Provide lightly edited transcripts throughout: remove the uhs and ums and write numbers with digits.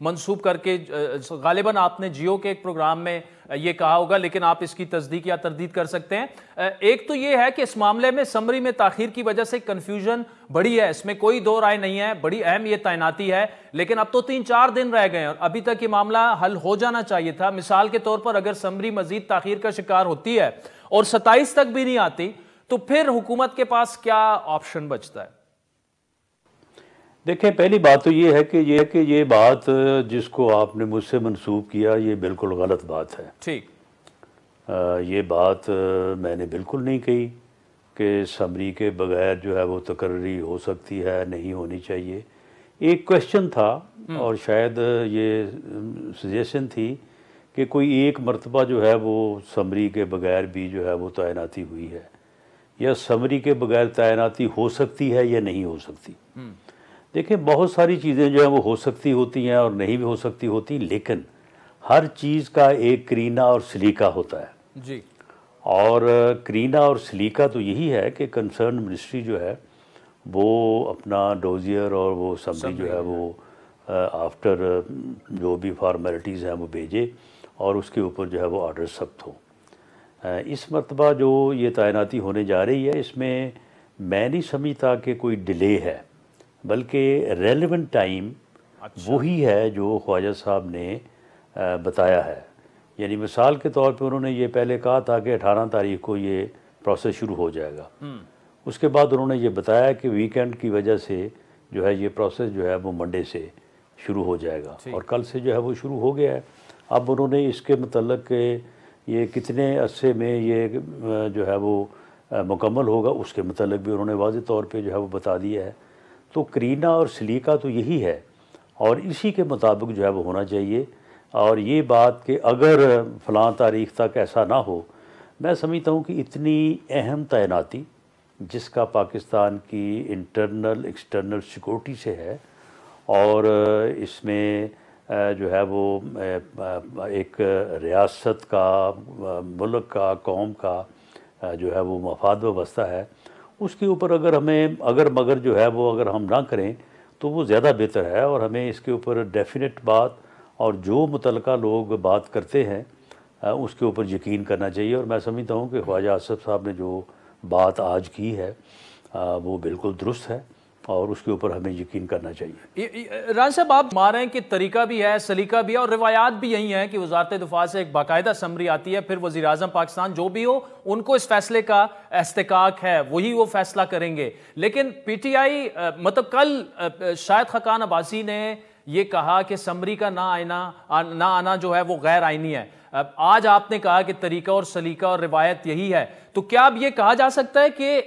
منسوب کر کے غالباً آپ نے جیو کے ایک پروگرام میں یہ کہا ہوگا، لیکن آپ اس کی تصدیق یا تردید کر سکتے ہیں۔ ایک تو یہ ہے کہ اس معاملے میں سمری میں تاخیر کی وجہ سے کنفیوژن بڑی ہے، اس میں کوئی دو رائے نہیں ہے، بڑی اہم یہ تعیناتی ہے، لیکن اب تو 3-4 دن رہ گئے ہیں اور ابھی تک یہ معاملہ حل ہو جانا چاہیے تھا۔ مثال کے طور پر اگر سمری مزید تاخیر کا شکار ہوتی ہے اور 27 تک بھی نہیں آتی تو پھر حکومت کے پاس کیا آپشن بچتا ہے؟ دیکھیں، پہلی بات تو یہ ہے کہ یہ بات جس کو آپ نے مجھ سے منسوب کیا یہ بالکل غلط بات ہے۔ ٹھیک، یہ بات میں نے بالکل نہیں کہی کہ سمری کے بغیر جو ہے وہ تقرری ہو سکتی ہے، نہیں ہونی چاہیے۔ ایک کویشچن تھا اور شاید یہ سجیشن تھی کہ کوئی ایک مرتبہ جو ہے وہ سمری کے بغیر بھی جو ہے وہ تعیناتی ہوئی ہے، یا سمری کے بغیر تعیناتی ہو سکتی ہے یا نہیں ہو سکتی۔ دیکھیں، بہت ساری چیزیں جو ہیں وہ ہو سکتی ہوتی ہیں اور نہیں بھی ہو سکتی ہوتی، لیکن ہر چیز کا ایک کرینہ اور سلیقہ ہوتا ہے جی، اور کرینہ اور سلیقہ تو یہی ہے کہ کنسرن منسٹری جو ہے وہ اپنا ڈوزیئر اور وہ سمری جو ہے وہ آفٹر جو بھی فارمیلٹیز ہیں وہ بھیجے اور اس کے اوپر جو ہے وہ آرڈر سخت ہو۔ اس مرتبہ جو یہ تعیناتی ہونے جا رہی ہے، اس میں میں نہیں سمجھتا کہ کوئی ڈیلے ہے، بلکہ ریلیونٹ ٹائم وہی ہے جو خواجہ صاحب نے بتایا ہے۔ یعنی مثال کے طور پہ انہوں نے یہ پہلے کہا تھا کہ 18 تاریخ کو یہ پروسیس شروع ہو جائے گا، اس کے بعد انہوں نے یہ بتایا کہ ویکینڈ کی وجہ سے جو ہے یہ پروسیس جو ہے وہ منڈے سے شروع ہو جائے گا، اور کل سے جو ہے وہ شروع ہو گیا ہے۔ اب انہوں نے اس کے متعلق کہ یہ کتنے عرصے میں یہ جو ہے وہ مکمل ہوگا اس کے متعلق بھی انہوں نے واضح طور پہ جو ہے وہ بتا دیا ہے۔ تو کرینہ اور سلیقہ تو یہی ہے اور اسی کے مطابق جو ہے وہ ہونا چاہیے۔ اور یہ بات کہ اگر فلاں تاریخ تک ایسا نہ ہو، میں سمجھتا ہوں کہ اتنی اہم تعیناتی جس کا پاکستان کی انٹرنل ایکسٹرنل سیکورٹی سے ہے، اور اس میں جو ہے وہ ایک ریاست کا، ملک کا، قوم کا جو ہے وہ مفاد وابستہ ہے، اس کے اوپر اگر مگر جو ہے وہ اگر ہم نہ کریں تو وہ زیادہ بہتر ہے، اور ہمیں اس کے اوپر ڈیفینٹ بات اور جو متعلقہ لوگ بات کرتے ہیں اس کے اوپر یقین کرنا چاہیے۔ اور میں سمجھتا ہوں کہ خواجہ آصف صاحب نے جو بات آج کی ہے وہ بالکل درست ہے اور اس کے اوپر ہمیں یقین کرنا چاہیے۔ رانا صاحب، آپ مار ہیں کہ طریقہ بھی ہے، سلیقہ بھی ہے، اور روایات بھی یہی ہیں کہ وزارت دفاع سے ایک باقاعدہ سمری آتی ہے، پھر وزیر اعظم پاکستان جو بھی ہو ان کو اس فیصلے کا استحقاق ہے، وہی وہ فیصلہ کریں گے۔ لیکن پی ٹی آئی مطلب کل شاہد خاقان عباسی نے یہ کہا کہ سمری کا نہ آنا جو ہے وہ غیر آئینی ہے۔ آج آپ نے کہا کہ طریقہ اور سلیقہ اور روایت یہی ہے، تو کیا اب یہ کہا جا سکتا ہے کہ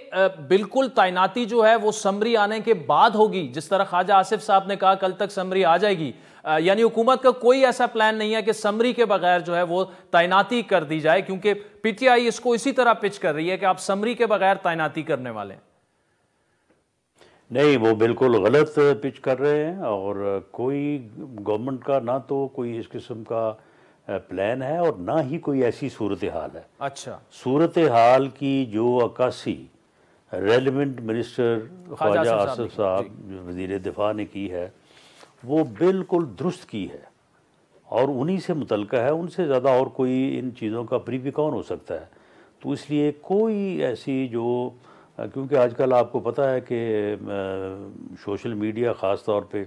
بالکل تعیناتی جو ہے وہ سمری آنے کے بعد ہوگی، جس طرح خواجہ آصف صاحب نے کہا کل تک سمری آ جائے گی؟ یعنی حکومت کا کوئی ایسا پلان نہیں ہے کہ سمری کے بغیر جو ہے وہ تعیناتی کر دی جائے، کیونکہ پی ٹی آئی اس کو اسی طرح پچ کر رہی ہے کہ آپ سمری کے بغیر تعیناتی کرنے والے ہیں۔ نہیں، وہ بالکل غلط پچ کر رہے ہیں، اور کوئی گورنمنٹ کا نہ تو کوئی اس قسم کا پلان ہے اور نہ ہی کوئی ایسی صورتحال ہے۔ اچھا، صورتحال کی جو عکاسی ریلیونٹ منسٹر خواجہ آصف صاحب وزیر دفاع نے کی ہے وہ بالکل درست کی ہے، اور انہی سے متعلقہ ہے، ان سے زیادہ اور کوئی ان چیزوں کا پریوی کون ہو سکتا ہے؟ تو اس لیے کوئی ایسی جو، کیونکہ آج کل آپ کو پتہ ہے کہ سوشل میڈیا خاص طور پہ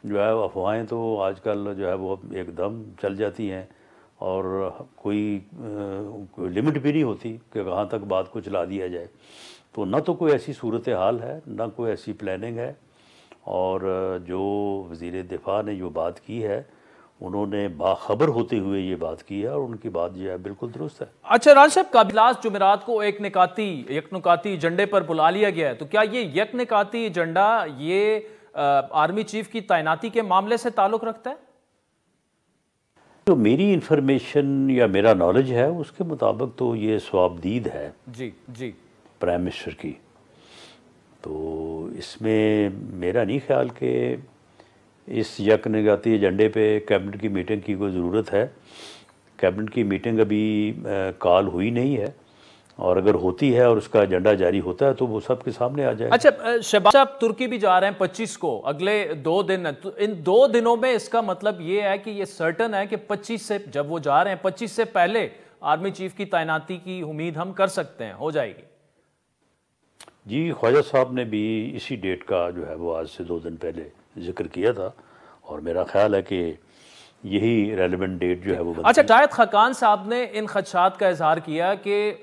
جو ہے افواہیں تو آج کل جو ہے وہ ایک دم چل جاتی ہیں، اور کوئی لمٹ بھی نہیں ہوتی کہ کہاں تک بات کو چلا دیا جائے۔ تو نہ تو کوئی ایسی صورتحال ہے، نہ کوئی ایسی پلاننگ ہے، اور جو وزیر دفاع نے جو بات کی ہے انہوں نے باخبر ہوتے ہوئے یہ بات کی ہے، اور ان کی بات جو ہے بالکل درست ہے۔ اچھا رانا صاحب، قابلات جمعرات کو ایک نکاتی ایجنڈے پر بلا لیا گیا ہے، تو کیا یہ یک نکاتی ایجنڈا یہ آرمی چیف کی تعیناتی کے معاملے سے تعلق رکھتا ہے؟ جو میری انفارمیشن یا میرا نالج ہے اس کے مطابق تو یہ صوابدید ہے جی جی پرائم منسٹر کی، تو اس میں میرا نہیں خیال کہ اس یک نکاتی ایجنڈے پہ کیبنٹ کی میٹنگ کی کوئی ضرورت ہے۔ کیبنٹ کی میٹنگ ابھی کال ہوئی نہیں ہے، اور اگر ہوتی ہے اور اس کا ایجنڈا جاری ہوتا ہے تو وہ سب کے سامنے آ جائے. اچھا شہباز صاحب ترکی بھی جا رہے ہیں 25 کو، اگلے 2 دن ہیں، تو ان 2 دنوں میں اس کا مطلب یہ ہے کہ یہ سرٹن ہے کہ 25 سے جب وہ جا رہے ہیں 25 سے پہلے آرمی چیف کی تعیناتی کی امید ہم کر سکتے ہیں، ہو جائے گی؟ جی خواجہ صاحب نے بھی اسی ڈیٹ کا جو ہے وہ آج سے 2 دن پہلے ذکر کیا تھا، اور میرا خیال ہے کہ یہی ریلیونٹ ڈیٹ جو ہے وہ اچھا شاہد خاقان صاحب نے ان خدشات کا اظہار کیا کہ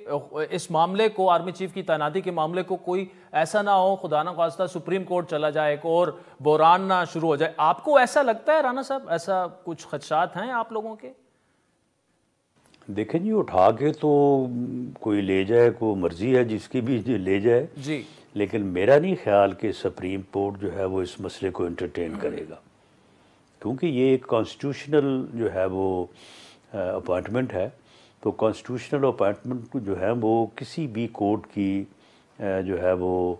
اس معاملے کو، آرمی چیف کی تعیناتی کے معاملے کو، کوئی ایسا نہ ہو خدا نہ خواستہ سپریم کورٹ چلا جائے، ایک اور بحران نہ شروع ہو جائے. آپ کو ایسا لگتا ہے رانا صاحب، ایسا کچھ خدشات ہیں آپ لوگوں کے؟ دیکھیں جی اٹھا کے تو کوئی لے جائے، کوئی مرضی ہے جس کی بھی لے جائے جی، لیکن میرا نہیں خیال کہ سپریم کورٹ جو ہے وہ اس مسئلے کو انٹرٹین کرے گا، کیونکہ یہ ایک کانسٹیٹیوشنل جو ہے وہ اپوائنٹمنٹ ہے. تو کانسٹیٹیوشنل اپوائنٹمنٹ جو ہے وہ کسی بھی کورٹ کی جو ہے وہ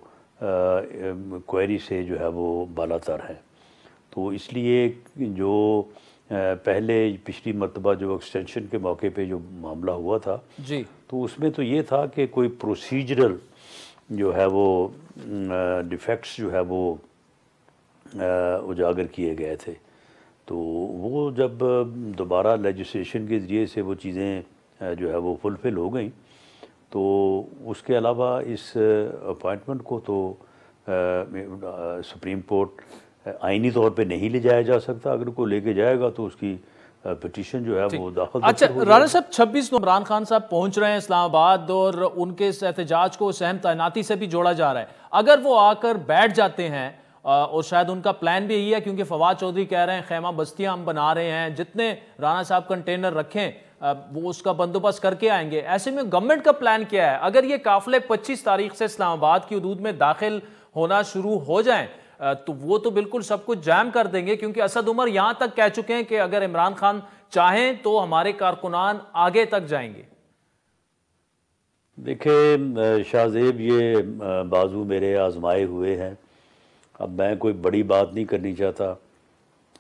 کوئری سے جو ہے وہ بالا تر ہے. تو اس لیے جو پہلے پچھلی مرتبہ جو ایکسٹینشن کے موقع پہ جو معاملہ ہوا تھا جی، تو اس میں تو یہ تھا کہ کوئی پروسیجرل جو ہے وہ ڈیفیکٹس جو ہے وہ اجاگر کیے گئے تھے. تو وہ جب دوبارہ لیجسلیشن کے ذریعے سے وہ چیزیں جو ہے وہ فلفل ہو گئیں تو اس کے علاوہ اس اپوائنٹمنٹ کو تو سپریم کورٹ آئینی طور پہ نہیں لے جایا جا سکتا. اگر کوئی لے کے جائے گا تو اس کی پٹیشن جو ہے وہ داخل. اچھا رانا صاحب 26 کو عمران خان صاحب پہنچ رہے ہیں اسلام آباد اور ان کے اس احتجاج کو سہم تعیناتی سے بھی جوڑا جا رہا ہے. اگر وہ آ کر بیٹھ جاتے ہیں اور شاید ان کا پلان بھی یہی ہے، کیونکہ فواد چودھری کہہ رہے ہیں خیمہ بستیاں ہم بنا رہے ہیں، جتنے رانا صاحب کنٹینر رکھیں وہ اس کا بندوبست کر کے آئیں گے. ایسے میں گورنمنٹ کا پلان کیا ہے اگر یہ قافلے 25 تاریخ سے اسلام آباد کی حدود میں داخل ہونا شروع ہو جائیں تو وہ تو بالکل سب کچھ جام کر دیں گے، کیونکہ اسد عمر یہاں تک کہہ چکے ہیں کہ اگر عمران خان چاہیں تو ہمارے کارکنان آگے تک جائیں گے. دیکھیں شاہ زیب یہ بازو میرے آزمائے ہوئے ہیں، اب میں کوئی بڑی بات نہیں کرنی چاہتا.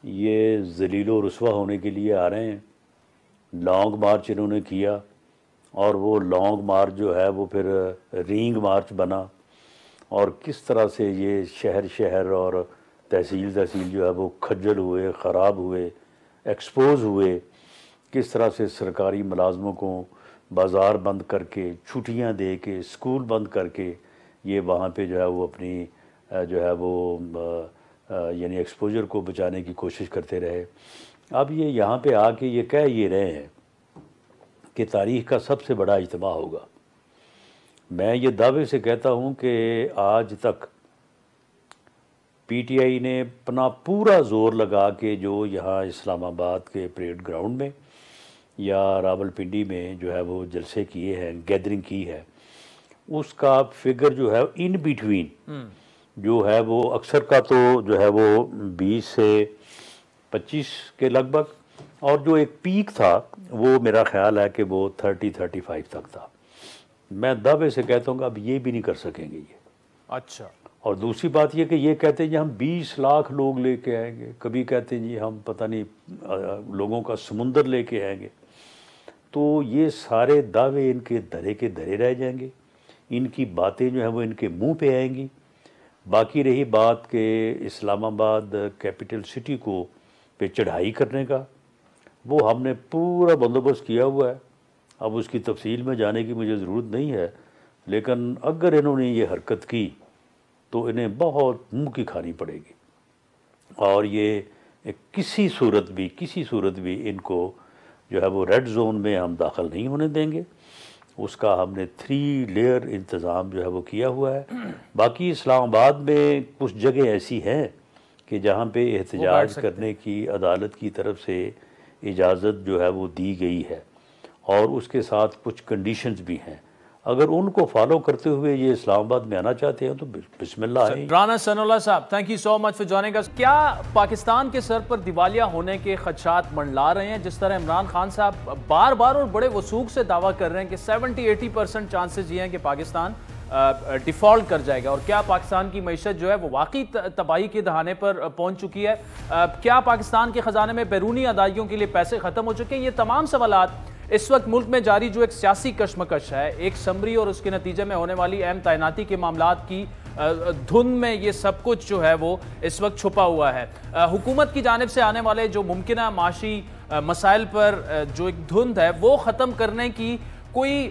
یہ ذلیل و رسوا ہونے کے لیے آ رہے ہیں. لانگ مارچ انہوں نے کیا اور وہ لانگ مارچ جو ہے وہ پھر رینگ مارچ بنا، اور کس طرح سے یہ شہر شہر اور تحصیل تحصیل جو ہے وہ کھجل ہوئے، خراب ہوئے، ایکسپوز ہوئے. کس طرح سے سرکاری ملازموں کو بازار بند کر کے، چھٹیاں دے کے، اسکول بند کر کے یہ وہاں پہ جو ہے وہ اپنی جو ہے وہ یعنی ایکسپوجر کو بچانے کی کوشش کرتے رہے. اب یہ یہاں پہ آ کے یہ کہہ یہ رہے ہیں کہ تاریخ کا سب سے بڑا اجتماع ہوگا. میں یہ دعوے سے کہتا ہوں کہ آج تک پی ٹی آئی نے اپنا پورا زور لگا کے جو یہاں اسلام آباد کے پریڈ گراؤنڈ میں یا راول پنڈی میں جو ہے وہ جلسے کیے ہیں، گیدرنگ کی ہے، اس کا فگر جو ہے ان بیٹوین جو ہے وہ اکثر کا تو جو ہے وہ 20 سے 25 کے لگ بھگ، اور جو ایک پیک تھا وہ میرا خیال ہے کہ وہ 30-35 تک تھا. میں دعوے سے کہتا ہوں کہ اب یہ بھی نہیں کر سکیں گے یہ. اچھا. اور دوسری بات یہ کہ یہ کہتے ہیں جی ہم 20 لاکھ لوگ لے کے آئیں گے، کبھی کہتے ہیں جی ہم پتہ نہیں لوگوں کا سمندر لے کے آئیں گے. تو یہ سارے دعوے ان کے دھرے رہ جائیں گے، ان کی باتیں جو ہیں وہ ان کے منہ پہ آئیں گی. باقی رہی بات کہ اسلام آباد کیپٹل سٹی کو پہ چڑھائی کرنے کا، وہ ہم نے پورا بندوبست کیا ہوا ہے. اب اس کی تفصیل میں جانے کی مجھے ضرورت نہیں ہے، لیکن اگر انہوں نے یہ حرکت کی تو انہیں بہت منہ کی کھانی پڑے گی، اور یہ کسی صورت بھی ان کو جو ہے وہ ریڈ زون میں ہم داخل نہیں ہونے دیں گے. اس کا ہم نے 3 لیئر انتظام جو ہے وہ کیا ہوا ہے. باقی اسلام آباد میں کچھ جگہ ایسی ہیں کہ جہاں پہ احتجاج کرنے کی عدالت کی طرف سے اجازت جو ہے وہ دی گئی ہے، اور اس کے ساتھ کچھ کنڈیشنز بھی ہیں. اگر ان کو فالو کرتے ہوئے یہ اسلام آباد میں آنا چاہتے ہیں تو بسم اللہ آئیں. رانا ثناء اللہ صاحب، thank you so much for joining us. کیا پاکستان کے سر پر دیوالیہ ہونے کے خدشات منڈلا رہے ہیں؟ جس طرح عمران خان صاحب بار بار اور بڑے وثوق سے دعویٰ کر رہے ہیں کہ 70-80% چانسز یہ ہیں کہ پاکستان ڈیفالٹ کر جائے گا، اور کیا پاکستان کی معیشت جو ہے وہ واقعی تباہی کے دہانے پر پہنچ چکی ہے؟ کیا پاکستان کے خزانے میں بیرونی ادائیگیوں کے لیے پیسے ختم ہو چکے ہیں؟ یہ تمام سوالات اس وقت ملک میں جاری جو ایک سیاسی کشمکش ہے، ایک سمری اور اس کے نتیجے میں ہونے والی اہم تعیناتی کے معاملات کی دھند میں یہ سب کچھ جو ہے وہ اس وقت چھپا ہوا ہے۔ حکومت کی جانب سے آنے والے جو ممکنہ معاشی مسائل پر جو ایک دھند ہے وہ ختم کرنے کی کوئی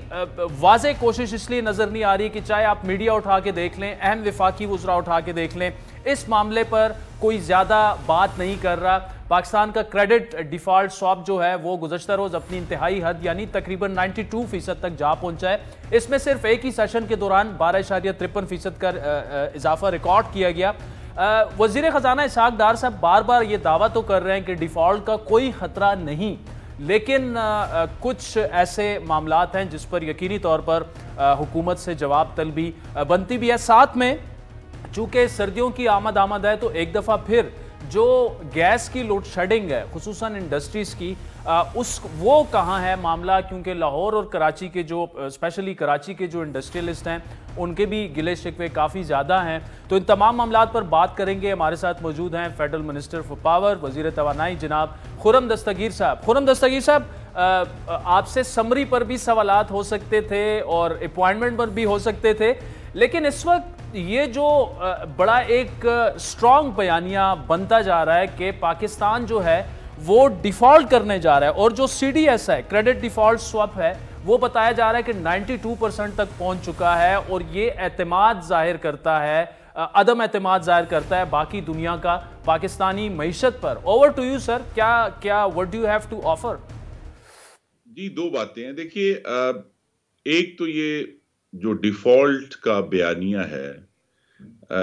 واضح کوشش اس لیے نظر نہیں آ رہی کہ چاہے آپ میڈیا اٹھا کے دیکھ لیں، اہم وفاقی وزراء اٹھا کے دیکھ لیں، اس معاملے پر کوئی زیادہ بات نہیں کر رہا۔ پاکستان کا کریڈٹ ڈیفالٹ سواپ جو ہے وہ گزشتہ روز اپنی انتہائی حد یعنی تقریباً 92% تک جا پہنچا ہے۔ اس میں صرف ایک ہی سیشن کے دوران 12.53% کا اضافہ ریکارڈ کیا گیا۔ وزیر خزانہ اسحاق ڈار صاحب بار بار یہ دعویٰ تو کر رہے ہیں کہ ڈیفالٹ کا کوئی خطرہ نہیں، لیکن کچھ ایسے معاملات ہیں جس پر یقینی طور پر حکومت سے جواب طلبی بنتی بھی ہے۔ ساتھ میں چونکہ سردیوں کی آمد ہے تو ایک دفعہ پھر جو گیس کی لوڈ شیڈنگ ہے خصوصاً انڈسٹریز کی وہ کہاں ہے معاملہ، کیونکہ لاہور اور کراچی کے جو اسپیشلی کراچی کے جو انڈسٹریلسٹ ہیں ان کے بھی گلے شکوے کافی زیادہ ہیں۔ تو ان تمام معاملات پر بات کریں گے۔ ہمارے ساتھ موجود ہیں فیڈرل منسٹر فار پاور، وزیر توانائی جناب خرم دستگیر صاحب۔ خرم دستگیر صاحب، آپ سے سمری پر بھی سوالات ہو سکتے تھے اور اپوائنٹمنٹ پر بھی ہو سکتے تھے، لیکن اس وقت یہ جو بڑا ایک سٹرونگ بیانیہ بنتا جا رہا ہے کہ پاکستان جو ہے وہ ڈیفالٹ کرنے جا رہا ہے، اور جو سی ڈی ایس ہے کریڈٹ ڈیفالٹ سواپ ہے وہ بتایا جا رہا ہے کہ 92% تک پہنچ چکا ہے، اور یہ اعتماد ظاہر کرتا ہے، عدم اعتماد ظاہر کرتا ہے باقی دنیا کا پاکستانی معیشت پر۔ اوور ٹو یو سر، کیا what do you have to offer؟ جی، دو باتیں ہیں۔ دیکھیے، ایک تو یہ جو ڈیفالٹ کا بیانیہ ہے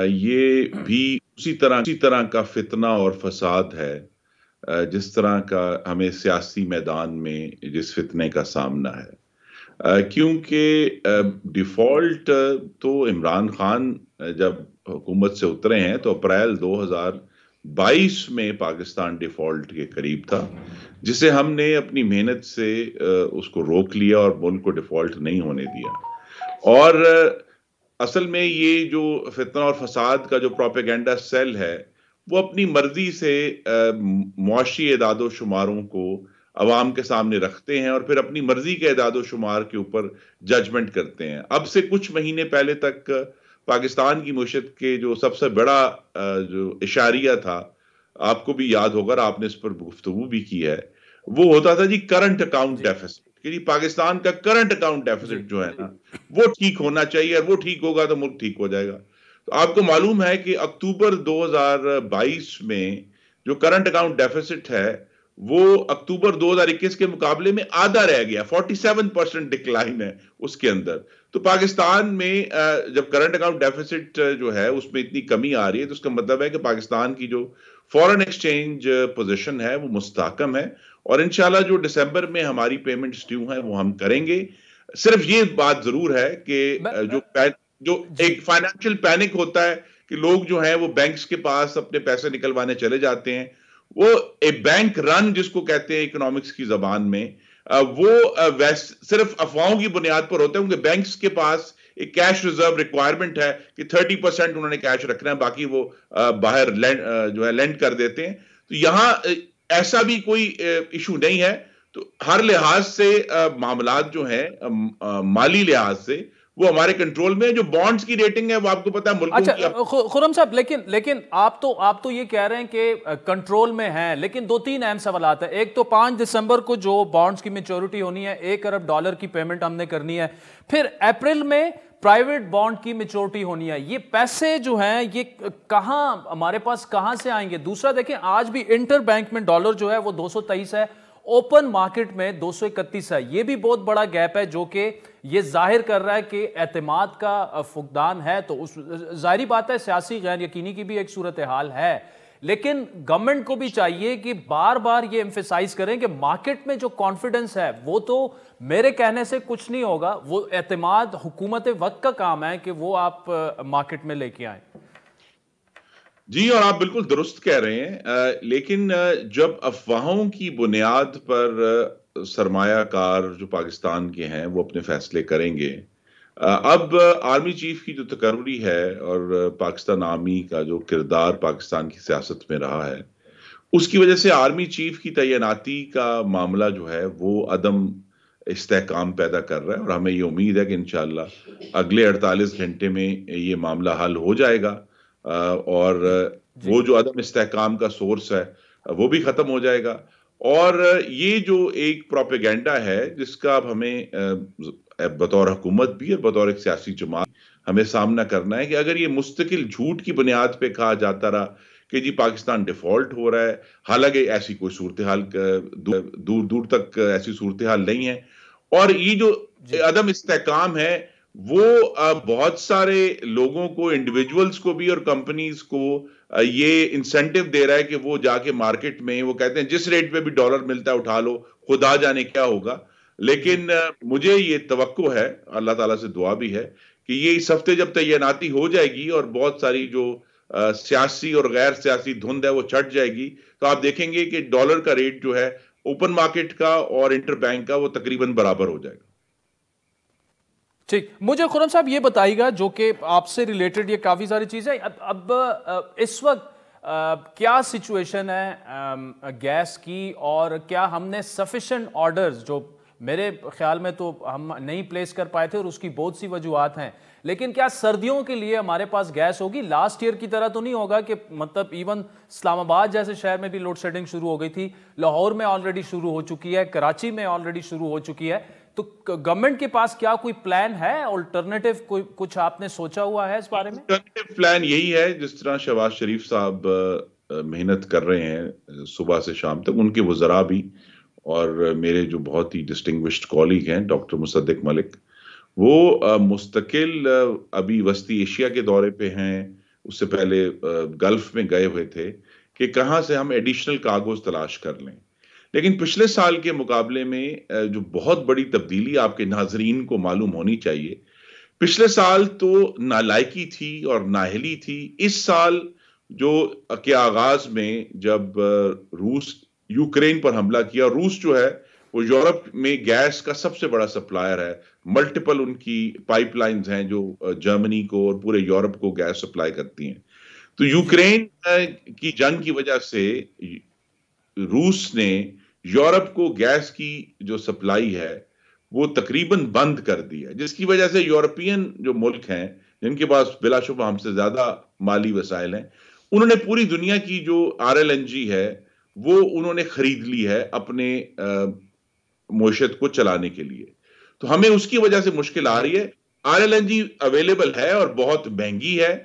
یہ بھی اسی طرح کا فتنہ اور فساد ہے جس طرح کا ہمیں سیاسی میدان میں جس فتنے کا سامنا ہے، کیونکہ ڈیفالٹ تو عمران خان جب حکومت سے اترے ہیں تو اپریل 2022 میں پاکستان ڈیفالٹ کے قریب تھا، جسے ہم نے اپنی محنت سے اس کو روک لیا اور ملک کو ڈیفالٹ نہیں ہونے دیا۔ اور اصل میں یہ جو فتنہ اور فساد کا جو پروپیگنڈا سیل ہے وہ اپنی مرضی سے معاشی اعداد و شماروں کو عوام کے سامنے رکھتے ہیں اور پھر اپنی مرضی کے اعداد و شمار کے اوپر ججمنٹ کرتے ہیں۔ اب سے کچھ مہینے پہلے تک پاکستان کی معیشت کے جو سب سے بڑا جو اشاریہ تھا، آپ کو بھی یاد ہوگا، آپ نے اس پر گفتگو بھی کی ہے، وہ ہوتا تھا جی کرنٹ اکاؤنٹ ڈیفیسٹ، کہ جی پاکستان کا کرنٹ اکاؤنٹ ڈیفیسٹ جو ہے نا وہ ٹھیک ہونا چاہیے، اور وہ ٹھیک ہوگا تو ملک ٹھیک ہو جائے گا۔ تو آپ کو معلوم ہے کہ اکتوبر 2022 میں جو کرنٹ اکاؤنٹ ڈیفیسٹ ہے وہ اکتوبر 2021 کے مقابلے میں آدھا رہ گیا، 47% ڈکلائن ہے اس کے اندر۔ تو پاکستان میں جب کرنٹ اکاؤنٹ ڈیفیسٹ جو ہے اس میں اتنی کمی آ رہی ہے تو اس کا مطلب ہے کہ پاکستان کی جو فورن ایکسچینج پوزیشن ہے وہ مستحکم ہے، اور انشاءاللہ جو دسمبر میں ہماری پیمنٹس ڈیو ہیں وہ ہم کریں گے۔ صرف یہ بات ضرور ہے کہ جو ایک فائنینشیل پینک ہوتا ہے کہ لوگ جو ہیں وہ بینکس کے پاس اپنے پیسے نکلوانے چلے جاتے ہیں، وہ ایک بینک رن جس کو کہتے ہیں اکنامکس کی زبان میں، وہ صرف افواہوں کی بنیاد پر ہوتا ہے، کیونکہ بینکس کے پاس ایک کیش ریزرو ریکوائرمنٹ ہے کہ 30% انہوں نے کیش رکھنا ہے، باقی وہ باہر جو ہے لینڈ کر دیتے ہیں۔ تو یہاں ایسا بھی کوئی ایشو نہیں ہے۔ تو ہر لحاظ سے معاملات جو ہیں مالی لحاظ سے وہ ہمارے کنٹرول میں ہے۔ جو بانڈز کی ریٹنگ ہے وہ آپ کو پتا ہے ملکوں کی۔ خرم صاحب، لیکن آپ تو یہ کہہ رہے ہیں کہ کنٹرول میں ہیں، لیکن دو تین اہم سوالات ہیں۔ ایک تو 5 دسمبر کو جو بانڈز کی میچورٹی ہونی ہے، $1 ارب کی پیمنٹ ہم نے کرنی ہے، پھر اپریل میں پرائیویٹ بانڈ کی میچورٹی ہونی ہے۔ یہ پیسے جو ہیں یہ کہاں ہمارے پاس کہاں سے آئیں گے؟ دوسرا دیکھیں، آج بھی انٹر بینک میں ڈالر جو ہے وہ 223 ہے، اوپن مارکیٹ میں 231 ہے۔ یہ بھی بہت بڑا گیپ ہے جو کہ یہ ظاہر کر رہا ہے کہ اعتماد کا فقدان ہے۔ تو ظاہری بات ہے سیاسی غیر یقینی کی بھی ایک صورتحال ہے، لیکن گورنمنٹ کو بھی چاہیے کہ بار بار یہ ایمفیسائز کریں کہ مارکیٹ میں جو کانفیڈنس ہے وہ تو میرے کہنے سے کچھ نہیں ہوگا، وہ اعتماد حکومت وقت کا کام ہے کہ وہ آپ مارکیٹ میں لے کے آئیں۔ جی، اور آپ بالکل درست کہہ رہے ہیں، لیکن جب افواہوں کی بنیاد پر سرمایہ کار جو پاکستان کے ہیں وہ اپنے فیصلے کریں گے، اب آرمی چیف کی جو تقرری ہے اور پاکستان آرمی کا جو کردار پاکستان کی سیاست میں رہا ہے، اس کی وجہ سے آرمی چیف کی تعیناتی کا معاملہ جو ہے وہ عدم استحکام پیدا کر رہا ہے، اور ہمیں یہ امید ہے کہ انشاءاللہ اگلے 48 گھنٹے میں یہ معاملہ حل ہو جائے گا، اور وہ جو عدم استحکام کا سورس ہے وہ بھی ختم ہو جائے گا. اور یہ جو ایک پروپیگنڈا ہے جس کا اب ہمیں بطور حکومت بھی اور بطور ایک سیاسی جماعت ہمیں سامنا کرنا ہے کہ اگر یہ مستقل جھوٹ کی بنیاد پہ کہا جاتا رہا کہ جی پاکستان ڈیفالٹ ہو رہا ہے، حالانکہ ایسی کوئی صورتحال دور دور تک ایسی صورتحال نہیں ہے. اور یہ جو عدم استحکام ہے وہ بہت سارے لوگوں کو، انڈیویجولز کو بھی اور کمپنیز کو یہ انسینٹیو دے رہا ہے کہ وہ جا کے مارکیٹ میں وہ کہتے ہیں جس ریٹ پہ بھی ڈالر ملتا ہے اٹھا لو، خدا جانے کیا ہوگا. لیکن مجھے یہ توقع ہے، اللہ تعالیٰ سے دعا بھی ہے کہ یہ اس ہفتے جب تعیناتی ہو جائے گی اور بہت ساری جو سیاسی اور غیر سیاسی دھند ہے وہ چھٹ جائے گی، تو آپ دیکھیں گے کہ ڈالر کا ریٹ جو ہے اوپن مارکیٹ کا اور انٹر بینک کا وہ تقریباً برابر ہو جائے گا. ٹھیک، مجھے خرم صاحب یہ بتائیے گا، جو کہ آپ سے ریلیٹڈ یہ کافی ساری چیزیں، اب اس وقت کیا سچویشن ہے گیس کی، اور کیا ہم نے سفیشنٹ آرڈرز، جو میرے خیال میں تو ہم نہیں پلیس کر پائے تھے اور اس کی بہت سی وجوہات ہیں، لیکن کیا سردیوں کے لیے ہمارے پاس گیس ہوگی؟ لاسٹ ایئر کی طرح تو نہیں ہوگا کہ مطلب ایون اسلام آباد جیسے شہر میں بھی لوڈ شیڈنگ شروع ہو گئی تھی، لاہور میں آلریڈی شروع ہو چکی ہے، کراچی میں آلریڈی شروع ہو چکی ہے. تو گورنمنٹ کے پاس کیا کوئی پلان ہے، آلٹرنیٹیو کچھ آپ نے سوچا ہوا ہے اس بارے میں؟ آلٹرنیٹیو پلان یہی ہے، جس طرح شہباز شریف صاحب محنت کر رہے ہیں صبح سے شام تک، ان کے وزراء بھی، اور میرے جو بہت ہی ڈسٹنگوشڈ کالیگ ہیں ڈاکٹر مصدق ملک، وہ مستقل ابھی وسطی ایشیا کے دورے پہ ہیں، اس سے پہلے گلف میں گئے ہوئے تھے کہ کہاں سے ہم ایڈیشنل کارگوز تلاش کر لیں. لیکن پچھلے سال کے مقابلے میں جو بہت بڑی تبدیلی آپ کے ناظرین کو معلوم ہونی چاہیے، پچھلے سال تو نالائکی تھی اور نااہلی تھی. اس سال جو کے آغاز میں جب روس یوکرین پر حملہ کیا، روس جو ہے وہ یورپ میں گیس کا سب سے بڑا سپلائر ہے، ملٹیپل ان کی پائپ لائنز ہیں جو جرمنی کو اور پورے یورپ کو گیس سپلائی کرتی ہیں. تو یوکرین کی جنگ کی وجہ سے روس نے یورپ کو گیس کی جو سپلائی ہے وہ تقریباً بند کر دی ہے، جس کی وجہ سے یورپین جو ملک ہیں جن کے پاس بلا شبہ ہم سے زیادہ مالی وسائل ہیں، انہوں نے پوری دنیا کی جو RLNG ہے وہ انہوں نے خرید لی ہے اپنے معیشت کو چلانے کے لیے. تو ہمیں اس کی وجہ سے مشکل آ رہی ہے. RLNG اویلیبل ہے اور بہت مہنگی ہے،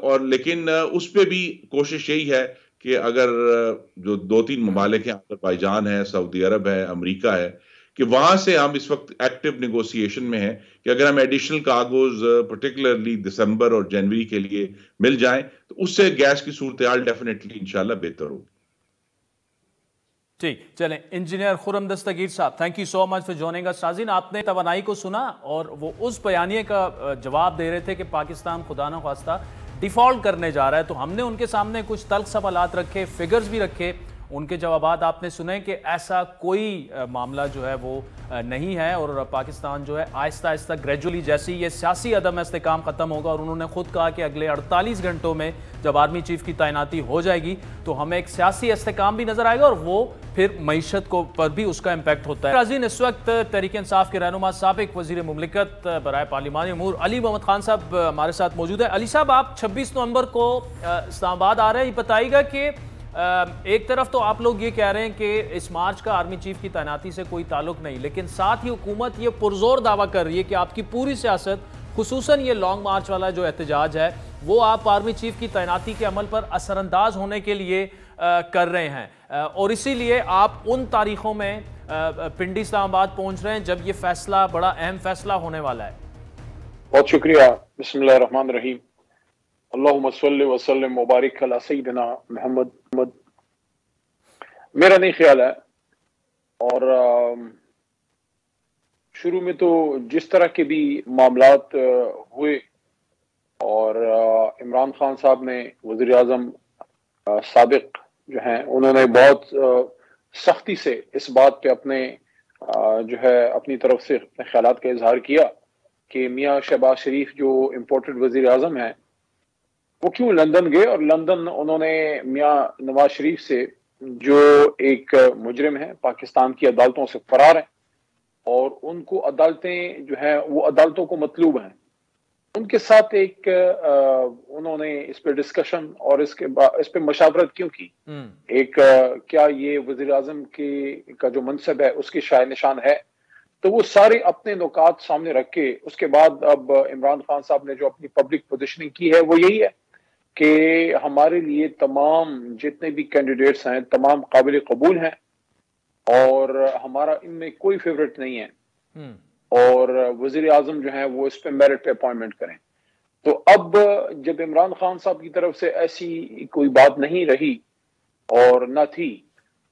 اور لیکن اس پہ بھی کوشش یہی ہے کہ اگر جو 2-3 ممالک ہیں، آذربائیجان ہے، سعودی عرب ہے، امریکہ ہے، کہ وہاں سے ہم اس وقت ایکٹیو نیگوسیشن میں ہیں کہ اگر ہم ایڈیشنل کارگوز پرٹیکولرلی دسمبر اور جنوری کے لیے مل جائیں تو اس سے گیس کی صورتحال ڈیفینیٹلی انشاءاللہ بہتر ہوگی. ٹھیک، چلیں انجینئر خرم دستگیر صاحب، thank you so much for joining us. ناظرین، آپ نے توانائی کو سنا اور وہ اس بیانیے کا جواب دے رہے تھے کہ پاکستان خدا نہ خواستہ ڈیفالٹ کرنے جا رہا ہے. تو ہم نے ان کے سامنے کچھ تلخ سوالات رکھے، فگرز بھی رکھے، ان کے جوابات آپ نے سنے کہ ایسا کوئی معاملہ جو ہے وہ نہیں ہے، اور پاکستان جو ہے آہستہ آہستہ گریجولی جیسی یہ سیاسی عدم استحکام ختم ہوگا، اور انہوں نے خود کہا کہ اگلے 48 گھنٹوں میں جب آرمی چیف کی تعیناتی ہو جائے گی تو ہمیں ایک سیاسی استحکام بھی نظر آئے گا، اور وہ پھر معیشت کو پر بھی اس کا امپیکٹ ہوتا ہے. ناظرین، اس وقت تحریک انصاف کے رہنما سابق وزیر مملکت برائے پارلیمانی امور علی محمد خان صاحب ہمارے ساتھ موجود ہیں. علی صاحب، آپ 26 نومبر کو اسلام آباد آ رہے ہیں، یہ بتائیے گا کہ ایک طرف تو آپ لوگ یہ کہہ رہے ہیں کہ اس مارچ کا آرمی چیف کی تعیناتی سے کوئی تعلق نہیں، لیکن ساتھ ہی حکومت یہ پرزور دعویٰ کر رہی ہے کہ آپ کی پوری سیاست، خصوصاً یہ لانگ مارچ والا جو احتجاج ہے، وہ آپ آرمی چیف کی تعیناتی کے عمل پر اثر انداز ہونے کے لیے کر رہے ہیں، اور اسی لیے آپ ان تاریخوں میں پنڈی اسلام آباد پہنچ رہے ہیں جب یہ فیصلہ، بڑا اہم فیصلہ ہونے والا ہے. بہت شکریہ. بسم اللہ الرحمن الرحیم. اللہم صلی وسلم مبارک علی سیدنا محمد. میرا نہیں خیال ہے، اور شروع میں تو جس طرح کے بھی معاملات ہوئے، اور عمران خان صاحب نے، وزیر اعظم سابق جو ہیں، انہوں نے بہت سختی سے اس بات پہ اپنی طرف سے اپنے خیالات کا اظہار کیا کہ میاں شہباز شریف جو امپورٹڈ وزیر اعظم ہیں وہ کیوں لندن گئے، اور لندن انہوں نے میاں نواز شریف سے جو ایک مجرم ہے، پاکستان کی عدالتوں سے فرار ہے، اور ان کو عدالتیں جو ہیں وہ عدالتوں کو مطلوب ہیں. ان کے ساتھ ایک انہوں نے اس پہ ڈسکشن اور اس پہ مشاورت کیوں کی. ایک کیا یہ وزیر اعظم کا جو منصب ہے اس کے شائع نشان ہے؟ تو وہ سارے اپنے نکات سامنے رکھ کے اس کے بعد اب عمران خان صاحب نے جو اپنی پبلک پوزیشننگ کی ہے وہ یہی ہے کہ ہمارے لیے تمام جتنے بھی کینڈیڈیٹس ہیں تمام قابل قبول ہیں اور ہمارا ان میں کوئی فیورٹ نہیں ہے اور وزیر اعظم جو ہیں وہ اس پہ میرٹ پہ اپوائنٹمنٹ کریں. تو اب جب عمران خان صاحب کی طرف سے ایسی کوئی بات نہیں رہی اور نہ تھی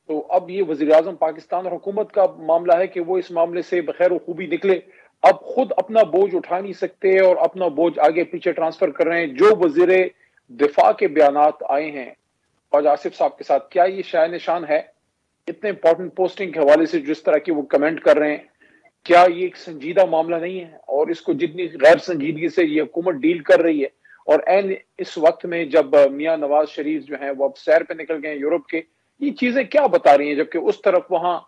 تو اب یہ وزیر اعظم پاکستان اور حکومت کا معاملہ ہے کہ وہ اس معاملے سے بخیر و خوبی نکلے. اب خود اپنا بوجھ اٹھا نہیں سکتے اور اپنا بوجھ آگے پیچھے ٹرانسفر کر رہے ہیں. جو وزیر دفاع کے بیانات آئے ہیں خواجہ آصف صاحب کے ساتھ, کیا یہ شائع نشان ہے؟ اتنے امپورٹنٹ پوسٹنگ کے حوالے سے جس طرح کی وہ کمنٹ کر رہے ہیں, کیا یہ ایک سنجیدہ معاملہ نہیں ہے؟ اور اس کو جتنی غیر سنجیدگی سے یہ حکومت ڈیل کر رہی ہے اور اس وقت میں جب میاں نواز شریف جو ہیں وہ اب سیر پہ نکل گئے ہیں یورپ کے, یہ چیزیں کیا بتا رہی ہیں؟ جبکہ اس طرف وہاں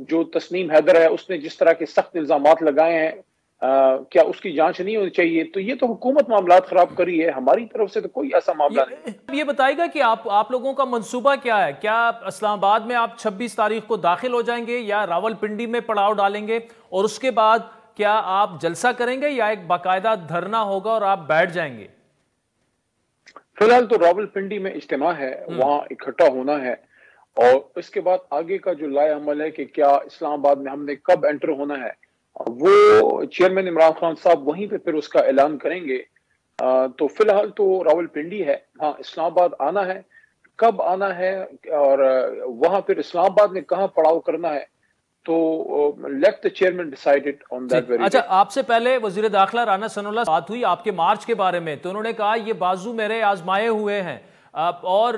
جو تسنیم حیدر ہے اس نے جس طرح کے سخت الزامات لگائے ہیں, کیا اس کی جانچ نہیں ہونی چاہیے؟ تو یہ تو حکومت معاملات خراب کری ہے, ہماری طرف سے تو کوئی ایسا معاملہ نہیں. یہ بتائے گا کہ آپ لوگوں کا منصوبہ کیا ہے؟ کیا اسلام آباد میں آپ 26 تاریخ کو داخل ہو جائیں گے یا راول پنڈی میں پڑاؤ ڈالیں گے اور اس کے بعد کیا آپ جلسہ کریں گے یا ایک باقاعدہ دھرنا ہوگا اور آپ بیٹھ جائیں گے؟ فی الحال تو راول پنڈی میں اجتماع ہے, وہاں اکٹھا ہونا ہے اور اس کے بعد آگے کا جو لائے عمل ہے کہ کیا اسلام آباد میں ہم نے کب انٹر ہونا ہے وہ چیئرمین عمران خان صاحب وہیں پہ پھر اس کا اعلان کریں گے. تو فی الحال تو راول پنڈی ہے. ہاں اسلام آباد آنا ہے, کب آنا ہے اور وہاں پھر اسلام آباد میں کہاں پڑاؤ کرنا ہے تو let the chairman decide it on that very. اچھا, آپ سے پہلے وزیر داخلہ رانا ثناء اللہ بات ہوئی آپ کے مارچ کے بارے میں, تو انہوں نے کہا یہ بازو میرے آزمائے ہوئے ہیں اور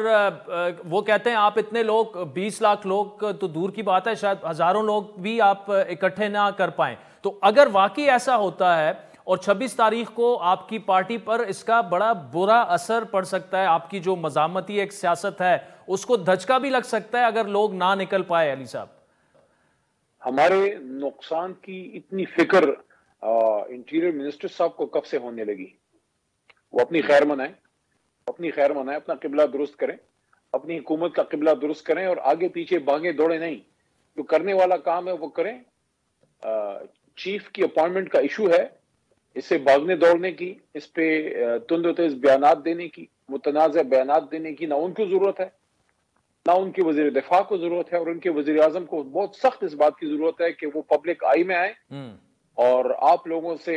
وہ کہتے ہیں آپ اتنے لوگ 20 لاکھ لوگ تو دور کی بات ہے, شاید ہزاروں لوگ بھی آپ اکٹھے نہ کر پائیں. تو اگر واقعی ایسا ہوتا ہے اور 26 تاریخ کو آپ کی پارٹی پر اس کا بڑا برا اثر پڑ سکتا ہے, آپ کی جو مزاحمتی ایک سیاست ہے اس کو دھچکا بھی لگ سکتا ہے اگر لوگ نہ نکل پائے. علی صاحب, ہمارے نقصان کی اتنی فکر انٹیریئر منسٹر صاحب کو کب سے ہونے لگی؟ وہ اپنی خیر منائیں, اپنا قبلہ درست کریں, اپنی حکومت کا قبلہ درست کریں اور آگے پیچھے بھاگے دوڑے نہیں. جو کرنے والا کام ہے وہ کریں. چیف کی اپوائنٹمنٹ کا ایشو ہے, اس سے بھاگنے دوڑنے کی, اس پہ تند و تیز بیانات دینے کی, متنازع بیانات دینے کی نہ ان کو ضرورت ہے نہ ان کے وزیر دفاع کو ضرورت ہے, اور ان کے وزیر اعظم کو بہت سخت اس بات کی ضرورت ہے کہ وہ پبلک آئی میں آئیں اور آپ لوگوں سے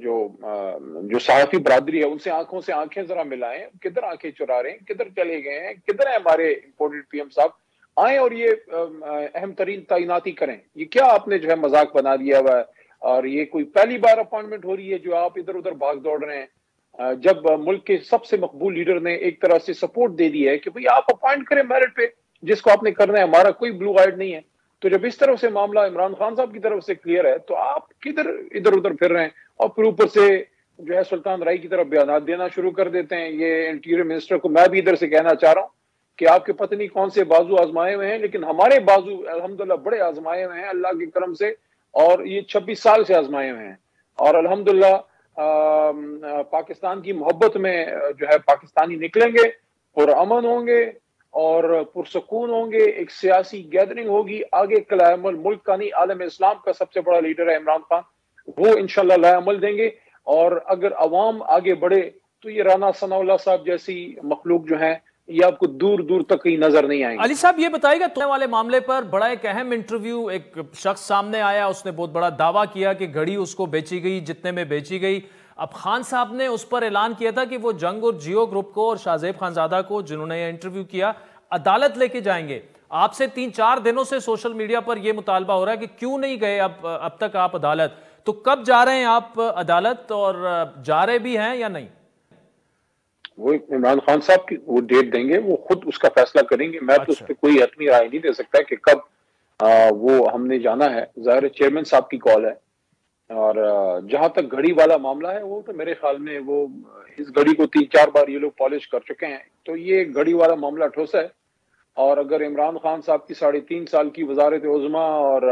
جو صحافی برادری ہے ان سے آنکھوں سے آنکھیں ذرا ملائیں. کدھر آنکھیں چرا رہے ہیں, کدھر چلے گئے ہیں, کدھر ہیں ہمارے امپورٹنٹ پی ایم صاحب؟ آئیں اور یہ اہم ترین تعیناتی کریں. یہ کیا آپ نے جو ہے مذاق بنا دیا ہوا ہے, اور یہ کوئی پہلی بار اپوائنٹمنٹ ہو رہی ہے جو آپ ادھر ادھر بھاگ دوڑ رہے ہیں, جب ملک کے سب سے مقبول لیڈر نے ایک طرح سے سپورٹ دے دی ہے کہ بھئی آپ اپوائنٹ کریں میرٹ پہ جس کو آپ نے کرنا ہے, ہمارا کوئی بلو آئیڈ نہیں ہے. تو جب اس طرف سے معاملہ عمران خان صاحب کی طرف سے کلیئر ہے تو آپ کدھر ادھر ادھر پھر رہے ہیں اور پھر اوپر سے جو ہے سلطان رائی کی طرف بیانات دینا شروع کر دیتے ہیں. یہ انٹیریئر منسٹر کو میں بھی ادھر سے کہنا چاہ رہا ہوں کہ آپ کے پتہ نہیں کون سے بازو آزمائے ہوئے ہیں, لیکن ہمارے بازو الحمدللہ بڑے آزمائے ہوئے ہیں اللہ کے کرم سے, اور یہ 26 سال سے آزمائے ہوئے ہیں. اور الحمدللہ پاکستان کی محبت میں جو ہے پاکستانی نکلیں گے, پرامن ہوں گے اور پرسکون ہوں گے. ایک سیاسی گیدرنگ ہوگی, آگے کا لائے عمل ملک کا نہیں عالم اسلام کا سب سے بڑا لیڈر ہے عمران خان, وہ انشاءاللہ لائے عمل دیں گے. اور اگر عوام آگے بڑھے تو یہ رانا ثناء اللہ صاحب جیسی مخلوق جو ہیں یہ آپ کو دور دور تک کہیں نظر نہیں آئیں گے. علی صاحب یہ بتائیے گا تونے والے معاملے پر بڑا ایک اہم انٹرویو ایک شخص سامنے آیا, اس نے بہت بڑا دعویٰ کیا کہ گھڑی اس کو بیچی گئی جتنے میں بیچی گئی. اب خان صاحب نے اس پر اعلان کیا تھا کہ وہ جنگ اور جیو گروپ کو اور شاہ زیب خانزادہ کو جنہوں نے یہ انٹرویو کیا عدالت لے کے جائیں گے. آپ سے 3-4 دنوں سے سوشل میڈیا پر یہ مطالبہ ہو رہا ہے کہ کیوں نہیں گئے اب تک آپ عدالت, تو کب جا رہے ہیں آپ عدالت اور جا رہے بھی ہیں یا نہیں؟ وہ عمران خان صاحب کی وہ ڈیٹ دیں گے, وہ خود اس کا فیصلہ کریں گے. میں تو اس پہ کوئی حتمی رائے نہیں دے سکتا کہ کب وہ ہم نے جانا ہے. ظاہر چیئرمین صاحب کی کال ہے, اور جہاں تک گھڑی والا معاملہ ہے وہ تو میرے خیال میں وہ اس گھڑی کو 3-4 بار یہ لوگ پالش کر چکے ہیں, تو یہ گھڑی والا معاملہ ٹھوس ہے. اور اگر عمران خان صاحب کی 3.5 سال کی وزارت عظمیٰ اور